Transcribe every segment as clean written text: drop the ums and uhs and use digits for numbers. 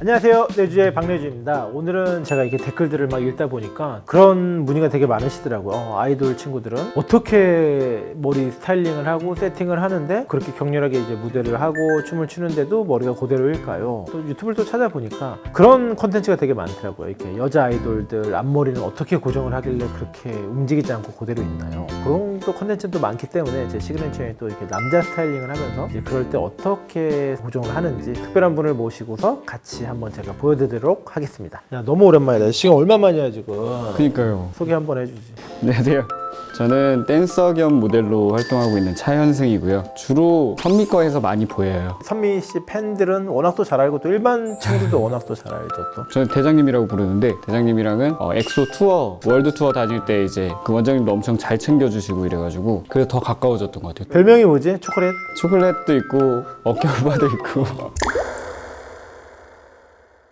안녕하세요, 내주의 박내주입니다. 오늘은 제가 이렇게 댓글들을 막 읽다 보니까 그런 문의가 되게 많으시더라고요. 아이돌 친구들은 어떻게 머리 스타일링을 하고 세팅을 하는데 그렇게 격렬하게 이제 무대를 하고 춤을 추는데도 머리가 그대로일까요? 또 유튜브를 또 찾아보니까 그런 콘텐츠가 되게 많더라고요. 이렇게 여자 아이돌들 앞머리는 어떻게 고정을 하길래 그렇게 움직이지 않고 그대로 있나요? 그런 또 콘텐츠도 많기 때문에 제 시그니처에 또 이렇게 남자 스타일링을 하면서 이제 그럴 때 어떻게 고정을 하는지 특별한 분을 모시고서 같이 한번 제가 보여드리도록 하겠습니다. 야, 너무 오랜만이다. 시간 얼마만이야 지금? 그니까요. 소개 한번 해주지. 안녕하세요. 저는 댄서 겸 모델로 활동하고 있는 차현승이고요. 주로 선미과에서 많이 보여요. 선미 씨 팬들은 워낙 또 잘 알고 또 일반 친구들도 워낙 또 잘 알죠 또. 저는 대장님이라고 부르는데 대장님이랑은 엑소 투어, 월드 투어 다닐 때 이제 그 원장님도 엄청 잘 챙겨주시고 이래가지고 그래서 더 가까워졌던 것 같아요. 별명이 뭐지? 초콜릿? 초콜릿도 있고 어깨오바도 있고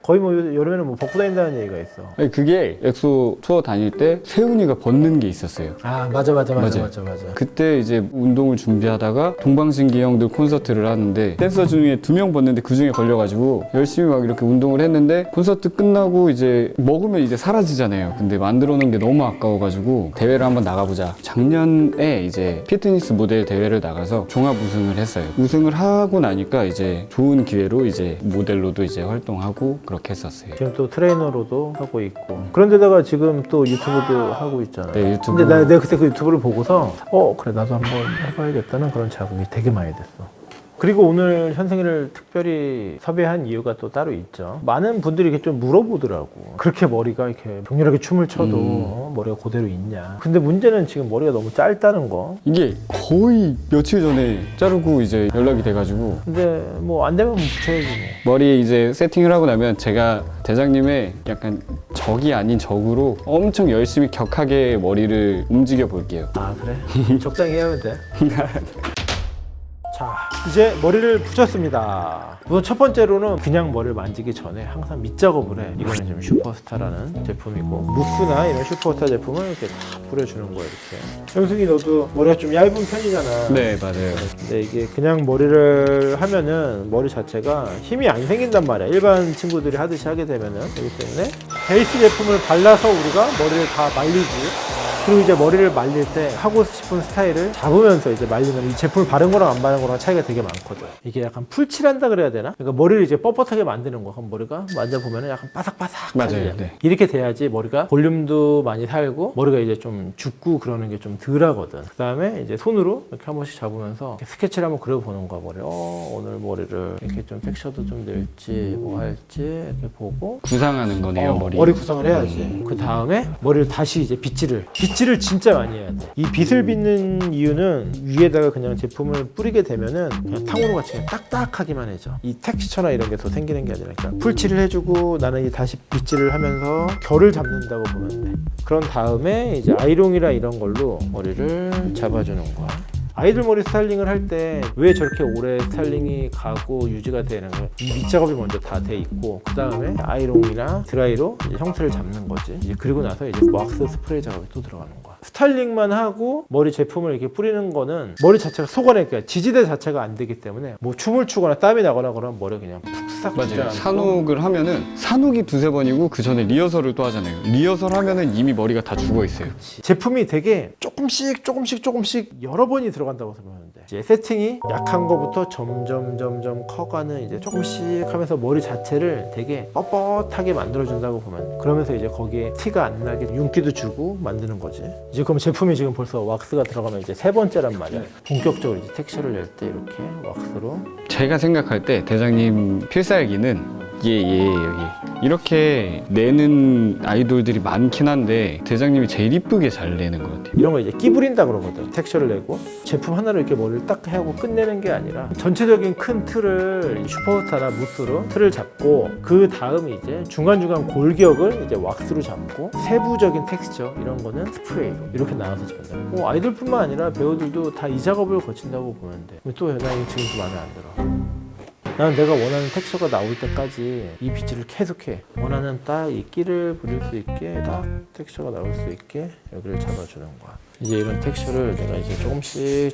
거의 뭐 여름에는 뭐 벗고 다닌다는 얘기가 있어. 아니, 그게 엑소 투어 다닐 때 세훈이가 벗는 게 있었어요. 아 맞아. 그때 이제 운동을 준비하다가 동방신기 형들 콘서트를 하는데 댄서 중에 2명 벗는데 그 중에 걸려가지고 열심히 막 이렇게 운동을 했는데 콘서트 끝나고 이제 먹으면 이제 사라지잖아요. 근데 만들어 놓은 게 너무 아까워가지고 대회를 한번 나가보자. 작년에 이제 피트니스 모델 대회를 나가서 종합 우승을 했어요. 우승을 하고 나니까 이제 좋은 기회로 이제 모델로도 이제 활동하고 그렇게 했었어요. 지금 또 트레이너로도 하고 있고 그런데다가 지금 또 유튜브도 하고 있잖아. 네, 유튜브. 근데 내가 그때 그 유튜브를 보고서 그래 나도 한번 해봐야겠다는 그런 자극이 되게 많이 됐어. 그리고 오늘 현승이를 특별히 섭외한 이유가 또 따로 있죠. 많은 분들이 이렇게 좀 물어보더라고. 그렇게 머리가 이렇게 격렬하게 춤을 춰도 머리가 그대로 있냐. 근데 문제는 지금 머리가 너무 짧다는 거. 이게 거의 며칠 전에 자르고 이제 연락이 돼가지고 근데 뭐 안 되면 붙여야지 뭐. 머리에 이제 세팅을 하고 나면 제가 대장님의 약간 적이 아닌 적으로 엄청 열심히 격하게 머리를 움직여 볼게요. 아 그래? 적당히 해야 돼. 자, 이제 머리를 붙였습니다. 우선 첫 번째로는 그냥 머리를 만지기 전에 항상 밑작업을 해. 이거는 지금 슈퍼스타라는 제품이고 무스나 이런 슈퍼스타 제품을 이렇게 다 뿌려주는 거예요. 이렇게. 현승이 너도 머리가 좀 얇은 편이잖아. 네, 맞아요. 근데 이게 그냥 머리를 하면은 머리 자체가 힘이 안 생긴단 말이야. 일반 친구들이 하듯이 하게 되면은. 그렇기 때문에 베이스 제품을 발라서 우리가 머리를 다 말리지. 그리고 이제 머리를 말릴 때 하고 싶은 스타일을 잡으면서 이제 말리면 이 제품을 바른 거랑 안 바른 거랑 차이가 되게 많거든. 이게 약간 풀칠한다 그래야 되나? 그러니까 머리를 이제 뻣뻣하게 만드는 거. 그럼 머리가 만져보면 약간 바삭바삭. 맞아요. 네. 이렇게 돼야지 머리가 볼륨도 많이 살고 머리가 이제 좀 죽고 그러는 게 좀 덜 하거든. 그 다음에 이제 손으로 이렇게 한 번씩 잡으면서 이렇게 스케치를 한번 그려보는 거야, 머리. 오늘 머리를 이렇게 좀 텍스처도 좀 낼지 뭐 할지 이렇게 보고 구상하는 거네요, 머리. 머리 구성을 해야지. 그 다음에 머리를 다시 이제 빗질을 진짜 많이 해야 돼. 이 빗을 빗는 이유는 위에다가 그냥 제품을 뿌리게 되면은 그냥 탕후루 같이 그냥 딱딱하기만 해져. 이 텍스처나 이런 게 더 생기는 게 아니라 그냥 풀칠을 해주고 나는 이제 다시 빗질을 하면서 결을 잡는다고 보면 돼. 그런 다음에 이제 아이롱이라 이런 걸로 머리를 잡아주는 거야. 아이돌 머리 스타일링을 할 때 왜 저렇게 오래 스타일링이 가고 유지가 되는 거예요? 이 밑작업이 먼저 다 돼 있고 그 다음에 아이롱이나 드라이로 이제 형태를 잡는 거지. 이제 그리고 나서 이제 왁스 스프레이 작업이 또 들어가는 거야. 스타일링만 하고 머리 제품을 이렇게 뿌리는 거는 머리 자체가 속아내니까 지지대 자체가 안 되기 때문에 뭐 춤을 추거나 땀이 나거나 그러면 머리가 그냥 푹싹 맞아요. 산옥을 하면은 산옥이 2-3번이고 그 전에 리허설을 또 하잖아요. 리허설 하면은 이미 머리가 다 죽어 있어요. 제품이 되게 조금씩 여러 번이 들어간다고 생각하는데 이제 세팅이 약한 거부터 점점 커가는 이제 조금씩 하면서 머리 자체를 되게 뻣뻣하게 만들어준다고 보면 그러면서 이제 거기에 티가 안 나게 윤기도 주고 만드는 거지. 이제 그럼 제품이 지금 벌써 왁스가 들어가면 이제 3번째란 말이야. 본격적으로 이제 텍스처를 낼 때 이렇게 왁스로 제가 생각할 때 대장님 필살기는 이렇게 내는 아이돌들이 많긴 한데 대장님이 제일 이쁘게 잘 내는 것 같아요. 이런 거 이제 끼 부린다 그러거든. 텍스처를 내고 제품 하나로 이렇게 머리를 딱 하고 끝내는 게 아니라 전체적인 큰 틀을 슈퍼스타나 무스로 틀을 잡고 그 다음 이제 중간중간 골격을 이제 왁스로 잡고 세부적인 텍스처 이런 거는 스프레이로 이렇게 나눠서 잡는다. 뭐 아이돌뿐만 아니라 배우들도 다 이 작업을 거친다고 보면 돼. 또 나 지금 좀 마음에 안 들어. 나는 내가 원하는 텍스처가 나올 때까지 이 빗질을 계속해. 원하는 딱 이 끼를 부릴 수 있게 딱 텍스처가 나올 수 있게 여기를 잡아주는 거야. 이제 이런 텍스처를 내가 이제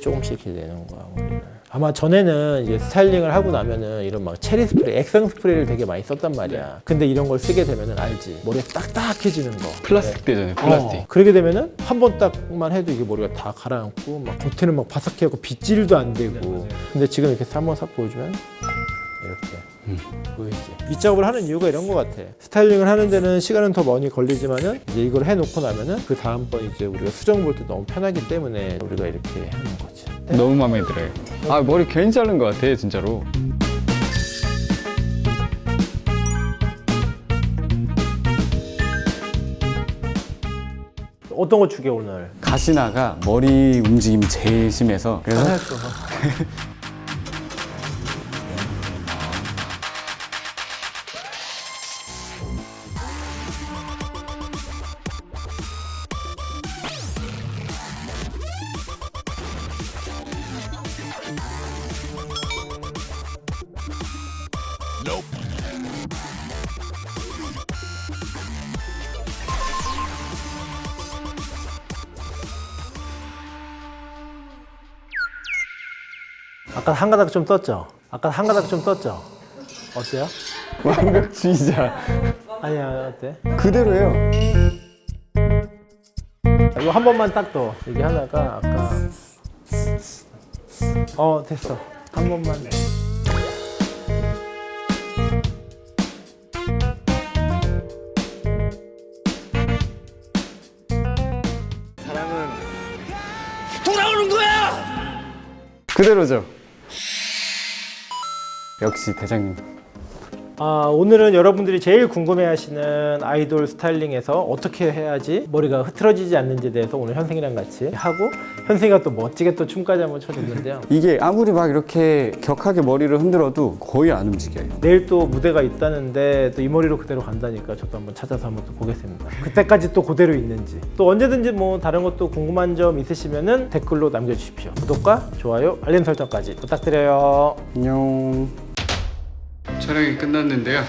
조금씩 이렇게 내는 거야, 머리를. 아마 전에는 이제 스타일링을 하고 나면은 이런 막 체리 스프레이, 액상 스프레이를 되게 많이 썼단 말이야. 근데 이런 걸 쓰게 되면은 알지. 머리가 딱딱해지는 거. 플라스틱 되잖아요. 플라스틱. 그러게 되면은 한 번 딱만 해도 이게 머리가 다 가라앉고 막 겉에는 막 바삭해갖고 빗질도 안 되고. 근데 지금 이렇게 한번 싹 보여주면 이렇게 보이지. 이 작업을 하는 이유가 이런 거 같아. 스타일링을 하는 데는 시간은 더 많이 걸리지만은 이제 이걸 해놓고 나면은 그 다음번 이제 우리가 수정 볼 때 너무 편하기 때문에 우리가 이렇게 하는 거지. 너무 마음에 들어요. 아, 머리 괜히 자른 것 같아, 진짜로. 어떤 거 주게 오늘? 가시나가 머리 움직임이 제일 심해서 그래서 아까 한 가닥 좀 떴죠? 아까 한 가닥 좀 떴죠? 어때요? 완벽주의자. 아니야, 어때? 그대로예요. 이거 한 번만 딱 떠. 이게 하나가 아까 됐어. 한 번만. 그대로죠. 역시 대장님. 오늘은 여러분들이 제일 궁금해하시는 아이돌 스타일링에서 어떻게 해야지 머리가 흐트러지지 않는지에 대해서 오늘 현승이랑 같이 하고, 현승이가 또 멋지게 또 춤까지 한번 춰줬는데요. 이게 아무리 막 이렇게 격하게 머리를 흔들어도 거의 안 움직여요. 내일 또 무대가 있다는데 또 이 머리로 그대로 간다니까 저도 한번 찾아서 한번 또 보겠습니다. 그때까지 또 그대로 있는지, 또 언제든지 뭐 다른 것도 궁금한 점 있으시면은 댓글로 남겨주십시오. 구독과 좋아요, 알림 설정까지 부탁드려요. 안녕. 촬영이 끝났는데요.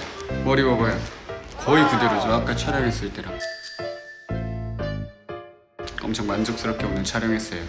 머리 봐봐요. 거의 그대로죠. 아까 촬영했을 때랑. 엄청 만족스럽게 오늘 촬영했어요.